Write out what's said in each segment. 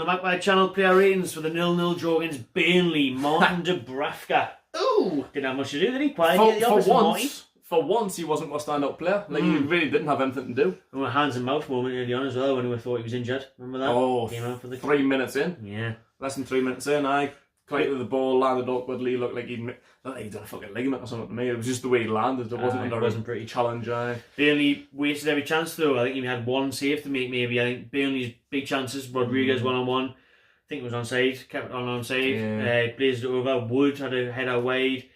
Magpie Channel player ratings for the 0-0 draw against Burnley. Martin Dubravka. Ooh! Didn't have much to do, did he? Quietly at the office. For once, he wasn't my stand-up player. Like, he really didn't have anything to do. And a hands and mouth moment early on as well when we thought he was injured. Remember that? Oh, Came out for the 3 minutes in. Yeah. Less than 3 minutes in, I collected the ball, landed awkwardly, looked like he'd done a fucking ligament or something to me. It was just the way he landed. It wasn't under a pretty challenge. Burnley wasted every chance though. I think he had one save to make maybe. I think Burnley's big chances, Rodriguez one-on-one. I think it was onside, kept it on onside. Yeah. Blazed it over. Wood had a header wide.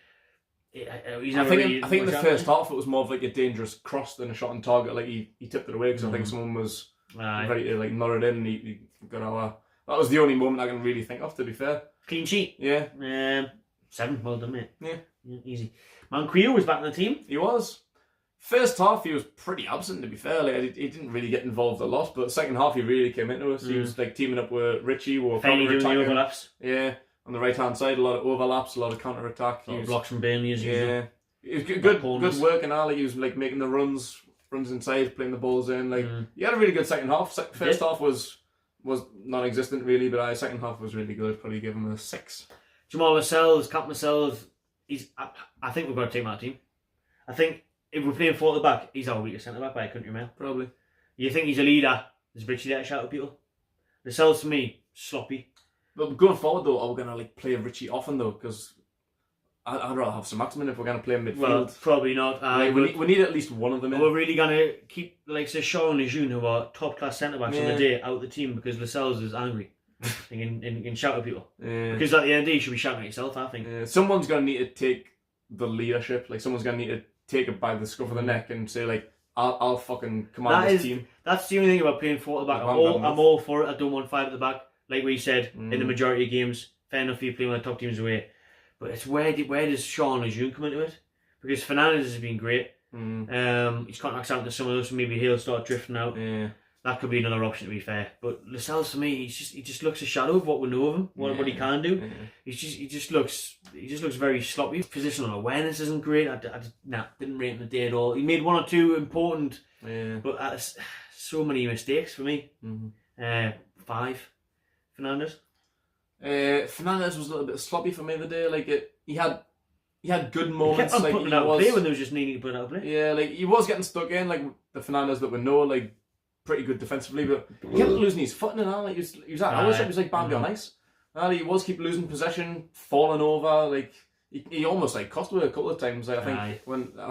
I think in the first half it was more of like a dangerous cross than a shot on target. Like he tipped it away because I think someone was ready to like nod it in and he got our. That was the only moment I can really think of, to be fair. Clean sheet. Yeah. 7, well done, mate. Yeah, easy. Manquillo was back in the team. He was. First half he was pretty absent, to be fair. Like, he didn't really get involved a lot, but second half he really came into us. He was like teaming up with Richie. Finally doing the overlaps. Yeah. On the right hand side, a lot of overlaps, a lot of counter attack. A lot of blocks from Burnley as usual. Yeah, it was good work and all. He was like making the runs inside, playing the balls in. Like he had a really good second half. First half was non-existent really, but second half was really good. Probably give him a 6. Jamal Lascelles, Cap Lascelles, I think we've got to take him out of the team. I think if we're playing 4 at the back, he's our weakest centre back by a country mile. Probably. You think he's a leader? There's Richie there to shout at people. Lascelles to me, sloppy. But going forward though, are we gonna like play Richie often though? Because I'd rather have some Maximin if we're gonna play him midfield. Well, probably not. We need at least one of them in. We're really gonna keep like say Shaw and Lejeune, who are top class centre backs on the day, out of the team because Lascelles is angry and can shout at people. Yeah. Because at the end of the day, you should be shouting at yourself. I think. Someone's gonna need to take the leadership. Like someone's gonna need to take it by the scruff of the neck and say like, I'll fucking command this team. That's the only thing about playing 4 at the back. I'm all for it. I don't want 5 at the back. Like we said, in the majority of games, fair enough, you play one of the top teams away. But it's where does Sean Lejeune come into it? Because Fernandes has been great. His contract's out to some of those, so maybe he'll start drifting out. Yeah. That could be another option, to be fair. But Lascelles, to me, he just looks a shadow of what we know of him, what he can do. Yeah. He just looks very sloppy. His positional awareness isn't great. Didn't rate him the day at all. He made 1 or 2 important, but so many mistakes for me. 5. Fernandes? Fernandes was a little bit sloppy for me the day. Like he had good moments. He kept on putting it out of play when there was just needing to put it out of play. Yeah, like he was getting stuck in, like the Fernandes that we know, like pretty good defensively, but he kept losing his footing and all. Like he was at ownership. He was like Bambi on ice. He was keep losing possession, falling over. Like he almost like cost me a couple of times. Like, I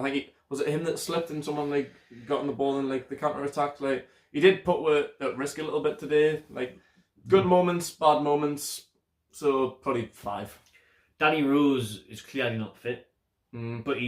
think was it him that slipped and someone like got on the ball and like the counter attack. Like he did put at risk a little bit today. Like. Good moments, bad moments, so probably 5. Danny Rose is clearly not fit, but he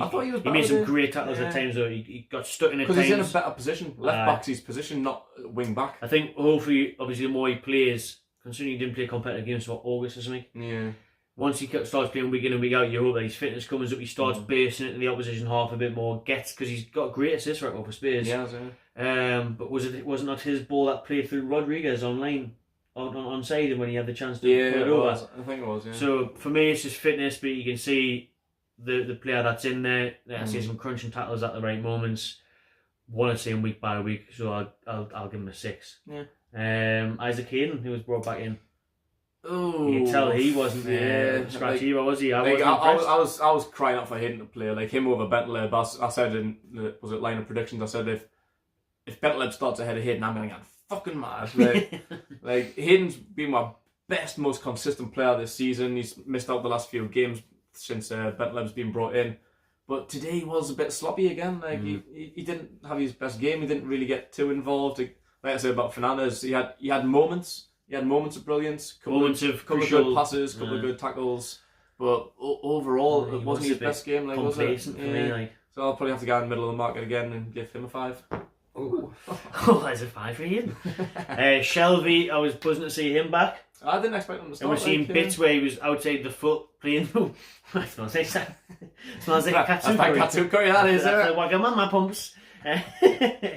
made some great tackles at times. Though he got stuck in at times. Because he's in a better position. Left back's his position, not wing back. I think hopefully, obviously, the more he plays, considering he didn't play competitive games for August or something. Yeah. Once he starts playing week in and week out, you hope that his fitness comes up. He starts bursting into the opposition half a bit more. Because he's got a great assist record for Spurs. Yeah. But was it not his ball that played through Rodriguez online? On side when he had the chance to put it over. I think it was, yeah. So for me it's just fitness, but you can see the player that's in there. I see some crunching tackles at the right moments. Want to see him week by week, so I'll give him a 6. Yeah. Isaac Hayden, who was brought back in. Oh, you can tell he wasn't scratchy either, was he? I was crying out for Hayden to play, like him over Bentley. But I said in was it line of predictions, I said if Bentley starts ahead of Hayden, I'm gonna get fucking mad. Like Hayden's been my best, most consistent player this season. He's missed out the last few games since Bentley's been brought in, but today he was a bit sloppy again. Like he didn't have his best game. He didn't really get too involved. Like I said about Fernandes, he had moments. He had moments of brilliance, couple of good passes, couple of good tackles, but overall it wasn't his best game. Like was it? For me, like. So I'll probably have to go in the middle of the market again and give him a 5. Oh, there's a 5 for Ian. Shelby, I was buzzing to see him back. I didn't expect him to start. And we're seeing bits where he was outside the foot playing. It smells like katsu curry. Katsu curry, that is it. Wagamama pumps.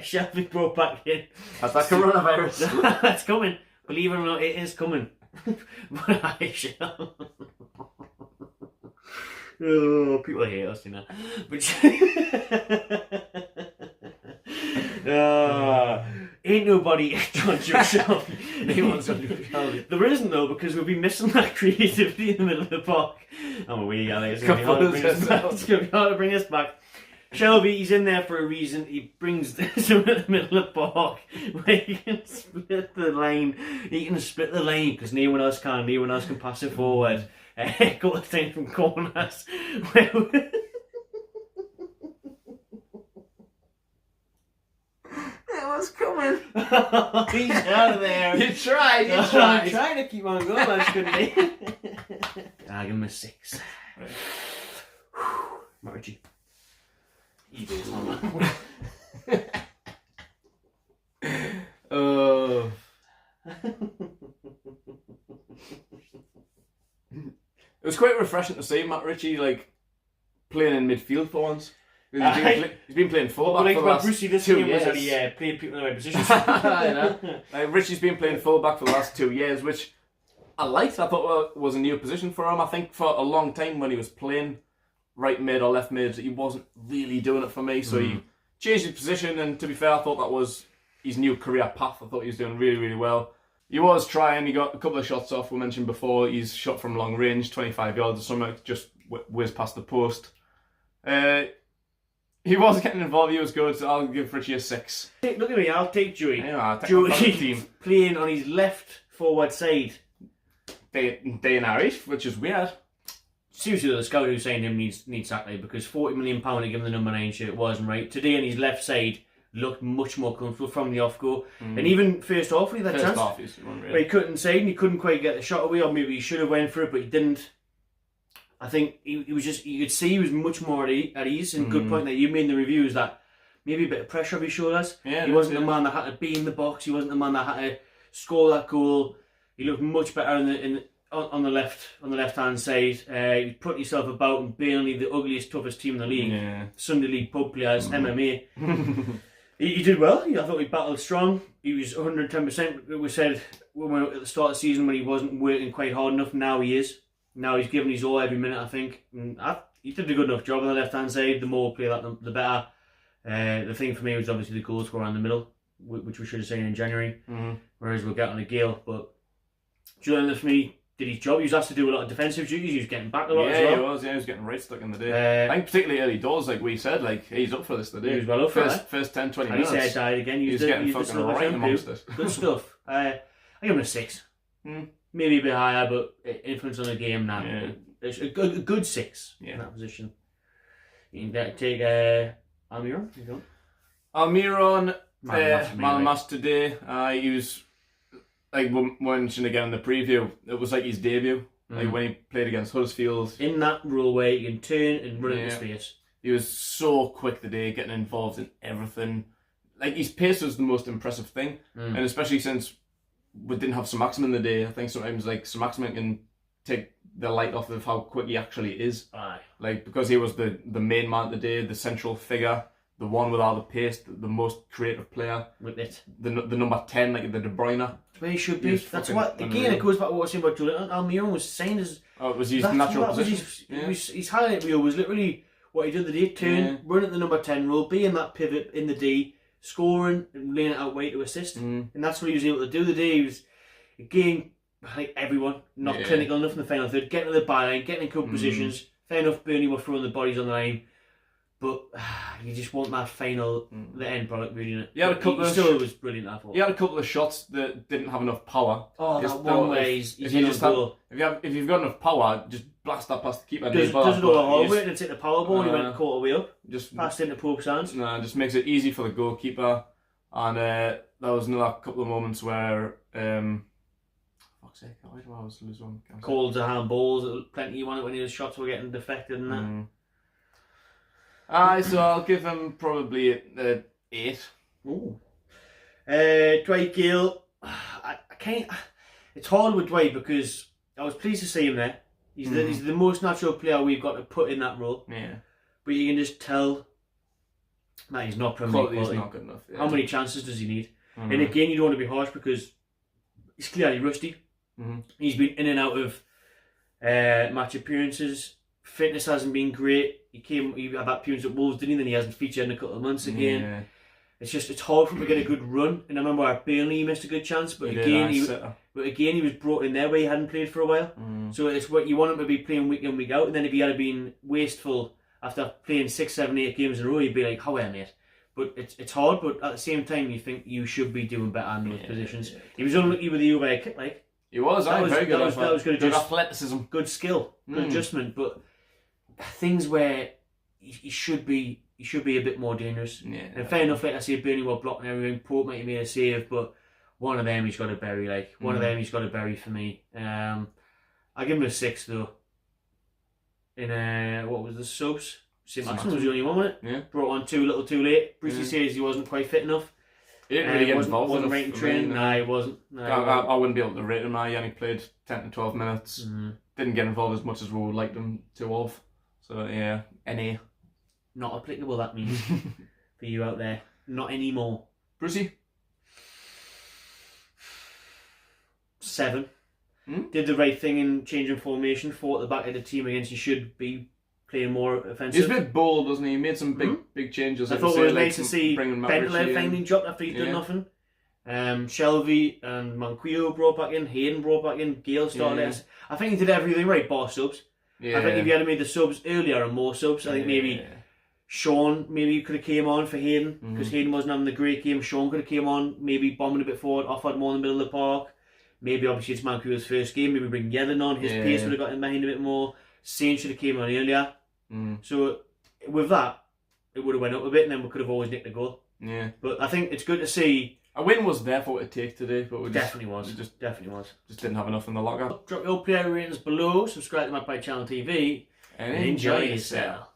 Shelby brought back in. That's that coronavirus. That's coming. Believe it or not, it is coming. But I shall. Oh, people hate us, you know. But ain't nobody John Shelby. No one's got Newcastle. There isn't though, because we've been missing that creativity in the middle of the park. I'm away, I think it's going to be hard to bring us back. It's going to be hard to bring us back. Shelby, he's in there for a reason. He brings someone in the middle of the park where he can split the line. He can split the line because no one else can. No one else can pass it forward. Go to things from corners. It was coming. He's out of there. You tried. I'm trying to keep on going, I just couldn't be. I give him a 6. Right. Margie. You do this one, man. Oh. It was quite refreshing to see Matt Ritchie like playing in midfield for once. He's been playing fullback for the last Brucey this 2 year years. was that he played people in the right positions. I know. Like, Ritchie's been playing fullback for the last 2 years, which I liked. I thought was a new position for him. I think for a long time when he was playing right mid or left mid, he wasn't really doing it for me. So he changed his position, and to be fair, I thought that was his new career path. I thought he was doing really, really well. He was trying. He got a couple of shots off. We mentioned before, he's shot from long range, 25 yards or something, just whizzed past the post. He was getting involved. He was good. So I'll give Ritchie a 6. Look at me. I'll take Dewey. Yeah, I'll take the team. Playing on his left forward side. Day and Irish, which is weird. Seriously, the scout who signed him needs sacked because £40 million to give him the number 9 shirt wasn't right. Today on his left side looked much more comfortable from the off go, and even first off when he had that chance, but he couldn't side and he couldn't quite get the shot away, or maybe he should have went for it, but he didn't. I think he was just, you could see he was much more at ease, and good point that you made in the reviews that maybe a bit of pressure off his shoulders. Yeah, he wasn't the man that had to be in the box. He wasn't the man that had to score that goal. He looked much better on the left hand side. He put himself about and Burnley, the ugliest, toughest team in the league. Sunday League pub players, MMA. He did well. I thought he battled strong. He was 110%. We said when we were at the start of the season when he wasn't working quite hard enough. Now he is. Now he's giving his all every minute, I think. And he did a good enough job on the left hand side. The more play that, the better. The thing for me was obviously the goal scorer around the middle, which we should have seen in January. Whereas we'll get on a Gale. But Julian, for me, did his job. He was asked to do a lot of defensive duties. He was getting back a lot as well. He was getting right stuck in the day. I think particularly early doors, like we said, like he's up for this today. He was well up for it. First 10, 20 minutes. And he said died again. He was getting fucking right amongst it. Good stuff. I give him a 6. Maybe a bit higher, but influence on the game now. Yeah. It's a good 6 in that position. You can take Almiron. Almiron, Malamas today. He was, like we mentioned again in the preview, it was like his debut. Like when he played against Huddersfield. In that role where you can turn and run into space. He was so quick today, getting involved in everything. Like his pace was the most impressive thing. And especially since we didn't have Sir in the day, I think sometimes like Sir can take the light off of how quick he actually is. Aye. Like because he was the main man today, the central figure, the one with all the pace, the most creative player. With it. The number 10, like the De Bruyne. That's where he should be. That's what, again, it goes back to what I was saying about Julian. Almiron was saying as... Oh, it was his natural position. His highlight reel was literally what he did the day, turn, run at the number 10 role, be in that pivot in the D, scoring and laying it out way to assist. And that's what he was able to do the day. He was, again, like everyone, not clinical enough in the final third, getting to the byline, getting in good positions. Fair enough, Burnley were throwing the bodies on the line. But you just want that final, the end product, really, innit? He still was brilliant, I thought. He had a couple of shots that didn't have enough power. Oh, that one way he's in his goal. If you've got enough power, just blast that past the keeper. Does it all the hard way and take the power ball, he went a quarter way up, just passed into Pope's hands. No, just makes it easy for the goalkeeper. And there was another couple of moments where, fuck's sake, why do I always lose one? Called to handballs, plenty you wanted when his shots were getting defected and that. So I'll give him probably an 8. Ooh. Dwight Gale, I can't. It's hard with Dwight because I was pleased to see him there. He's the most natural player we've got to put in that role. Yeah. But you can just tell that he's not Premier League quality. He's not good enough. Yeah. How many chances does he need? And again, you don't want to be harsh because he's clearly rusty. He's been in and out of match appearances. Fitness hasn't been great. He had that appearance at Wolves, didn't he? Then he hasn't featured in a couple of months again. it's hard for him to get a good run. And I remember at Burnley he missed a good chance, but again he was brought in there where he hadn't played for a while. So it's what you want him to be playing week in, week out. And then if he had been wasteful after playing 6, 7, 8 games in a row, you'd be like, how are mate? But it's hard. But at the same time, you think you should be doing better in those positions. He was unlucky with the overhead kick, like. He was. That was very good. That was good athleticism, good skill, good adjustment. But things where he should be a bit more dangerous. Yeah. And fair enough, like I say, Burnley were blocking everything. Pope might have made a save, but one of them he's got to bury. Like one of them he's got to bury for me. I give him a 6 though. In what was the subs? St. Maximin was the only one, wasn't it? Yeah. Brought on too little, too late. Brucey says he wasn't quite fit enough. He didn't really get involved. Wasn't right in training. Nah, he wasn't. I wouldn't be able to rate him. He only played 10 to 12 minutes. Didn't get involved as much as we would like him to have. So yeah, NA. Not applicable, that means, for you out there. Not anymore. Brucey? 7. Did the right thing in changing formation, fought the back of the team against he should be playing more offensive. He's a bit bold, wasn't he? He made some big changes. I thought it was nice to see Bentley finally dropped after he'd done nothing. Shelby and Manquillo brought back in, Hayden brought back in, Gale started. I think he did everything right, bar subs. I think if he had made the subs earlier and more subs, I think maybe Sean could have came on for Hayden, because Hayden wasn't having the great game. Sean could have came on, maybe bombing a bit forward, offered more in the middle of the park. Maybe obviously it's Manquillo's first game, maybe bring Yedlin on, his pace would have got him behind a bit more. Saint should have came on earlier. So with that, it would have went up a bit and then we could have always nicked a goal. Yeah. But I think it's good to see. A win was there for it to take today, but we definitely was. Just didn't have enough in the locker. Drop your player ratings below, subscribe to my channel TV, and enjoy yourself.